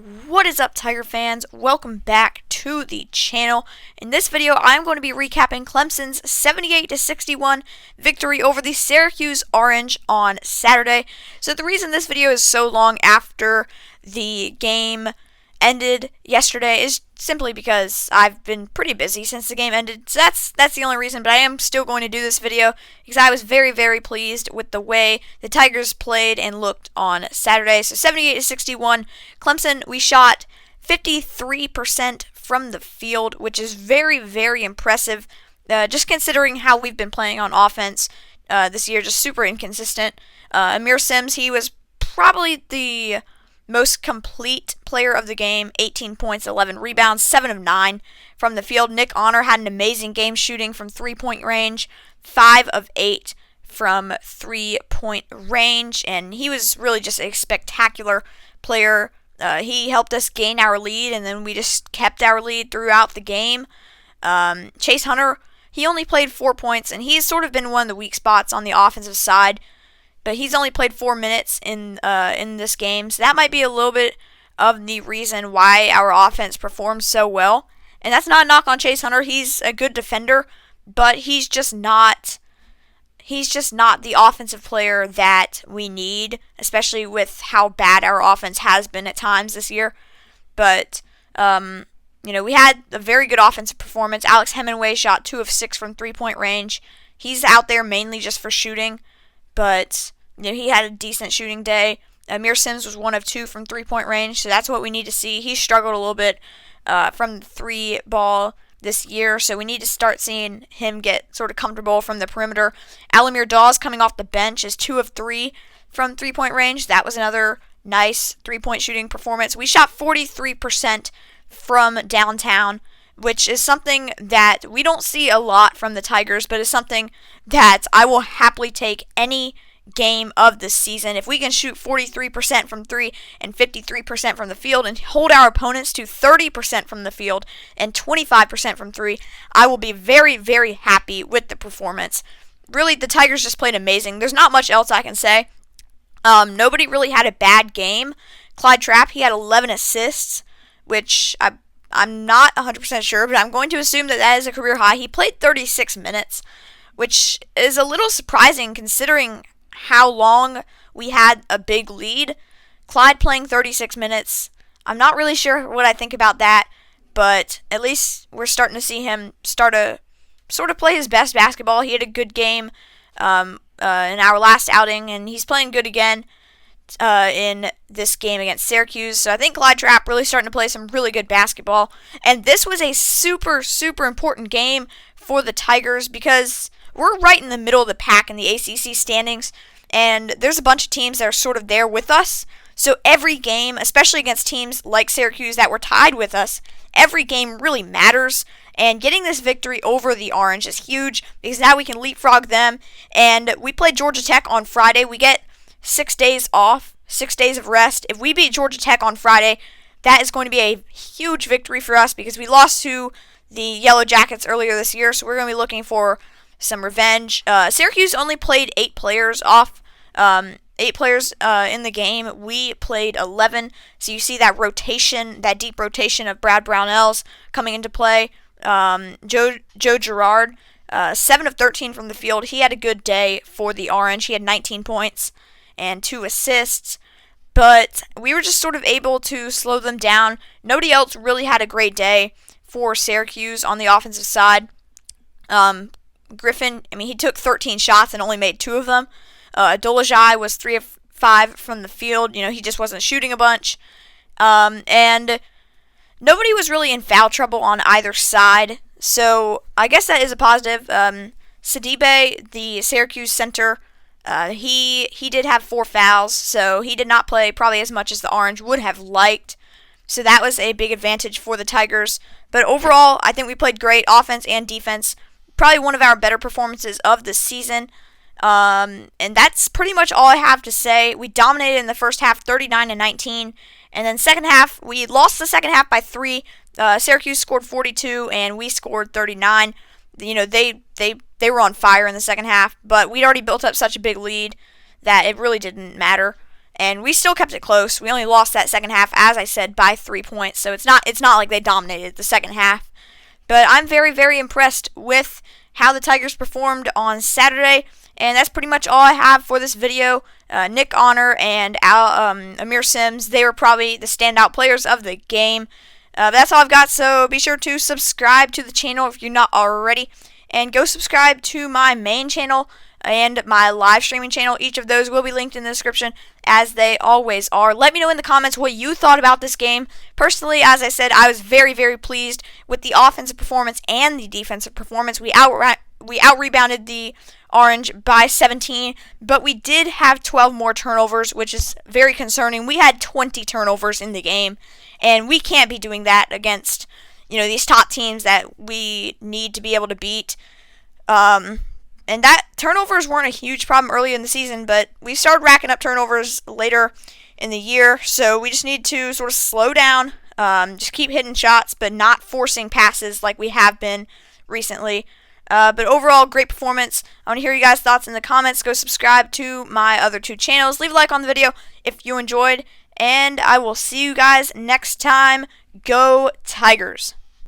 What is up, Tiger fans? Welcome back to the channel. In this video, I'm going to be recapping Clemson's 78-61 victory over the Syracuse Orange on Saturday. So the reason this video is so long after the game ended yesterday is simply because I've been pretty busy since the game ended. So that's the only reason, but I am still going to do this video because I was very, very pleased with the way the Tigers played and looked on Saturday. So 78-61, Clemson, we shot 53% from the field, which is very, very impressive, just considering how we've been playing on offense this year, just super inconsistent. Amir Sims, he was probably the most complete player of the game, 18 points, 11 rebounds, 7 of 9 from the field. Nick Honor had an amazing game shooting from three-point range, 5 of 8 from three-point range, and he was really just a spectacular player. He helped us gain our lead, and then we just kept our lead throughout the game. Chase Hunter, he only played 4 points, and he's sort of been one of the weak spots on the offensive side. But he's only played 4 minutes in this game, so that might be a little bit of the reason why our offense performs so well. And that's not a knock on Chase Hunter. He's a good defender, but he's just not the offensive player that we need, especially with how bad our offense has been at times this year. But we had a very good offensive performance. Alex Hemingway shot 2 of 6 from three-point range. He's out there mainly just for shooting, but he had a decent shooting day. Amir Sims was 1 of 2 from three-point range, so that's what we need to see. He struggled a little bit from the three ball this year, so we need to start seeing him get sort of comfortable from the perimeter. Alamir Dawes coming off the bench is 2 of 3 from three-point range. That was another nice three-point shooting performance. We shot 43% from downtown, which is something that we don't see a lot from the Tigers, but is something that I will happily take any game of the season. If we can shoot 43% from 3 and 53% from the field and hold our opponents to 30% from the field and 25% from 3, I will be very, very happy with the performance. Really, the Tigers just played amazing. There's not much else I can say. Nobody really had a bad game. Clyde Trapp, he had 11 assists, which I'm not 100% sure, but I'm going to assume that is a career high. He played 36 minutes, which is a little surprising considering how long we had a big lead. Clyde playing 36 minutes. I'm not really sure what I think about that, but at least we're starting to see him start to sort of play his best basketball. He had a good game in our last outing, and he's playing good again in this game against Syracuse. So I think Clyde Trapp really starting to play some really good basketball. And this was a super, super important game for the Tigers because we're right in the middle of the pack in the ACC standings, and there's a bunch of teams that are sort of there with us. So every game, especially against teams like Syracuse that were tied with us, every game really matters. And getting this victory over the Orange is huge because now we can leapfrog them. And we play Georgia Tech on Friday. We get 6 days off, 6 days of rest. If we beat Georgia Tech on Friday, that is going to be a huge victory for us because we lost to the Yellow Jackets earlier this year. So we're going to be looking for some revenge. Syracuse only played 8 players off, 8 players in the game. We played 11. So you see that rotation, that deep rotation of Brad Brownells coming into play. Joe Girard, 7 of 13 from the field. He had a good day for the Orange. He had 19 points and 2 assists. But we were just sort of able to slow them down. Nobody else really had a great day for Syracuse on the offensive side. Griffin, he took 13 shots and only made 2 of them. Dolajai was 3 of 5 from the field. He just wasn't shooting a bunch. And nobody was really in foul trouble on either side. So I guess that is a positive. Sidibe, the Syracuse center, he did have 4 fouls, so he did not play probably as much as the Orange would have liked. So that was a big advantage for the Tigers. But overall, I think we played great offense and defense. Probably one of our better performances of the season. And that's pretty much all I have to say. We dominated in the first half, 39-19. And then second half, we lost the second half by 3. Syracuse scored 42, and we scored 39. They were on fire in the second half, but we'd already built up such a big lead that it really didn't matter. and we still kept it close. We only lost that second half, as I said, by 3 points. So it's not like they dominated the second half. But I'm very, very impressed with how the Tigers performed on Saturday. And that's pretty much all I have for this video. Nick Honor and Amir Sims, they were probably the standout players of the game. That's all I've got, so be sure to subscribe to the channel if you're not already. And go subscribe to my main channel and my live streaming channel. Each of those will be linked in the description, as they always are. Let me know in the comments what you thought about this game. Personally, as I said, I was very, very pleased with the offensive performance and the defensive performance. We out-rebounded the Orange by 17, but we did have 12 more turnovers, which is very concerning. We had 20 turnovers in the game, and we can't be doing that against, these top teams that we need to be able to beat. And that turnovers weren't a huge problem early in the season, but we started racking up turnovers later in the year, so we just need to sort of slow down, just keep hitting shots, but not forcing passes like we have been recently. But overall, great performance. I want to hear you guys' thoughts in the comments. Go subscribe to my other 2 channels. Leave a like on the video if you enjoyed, and I will see you guys next time. Go Tigers!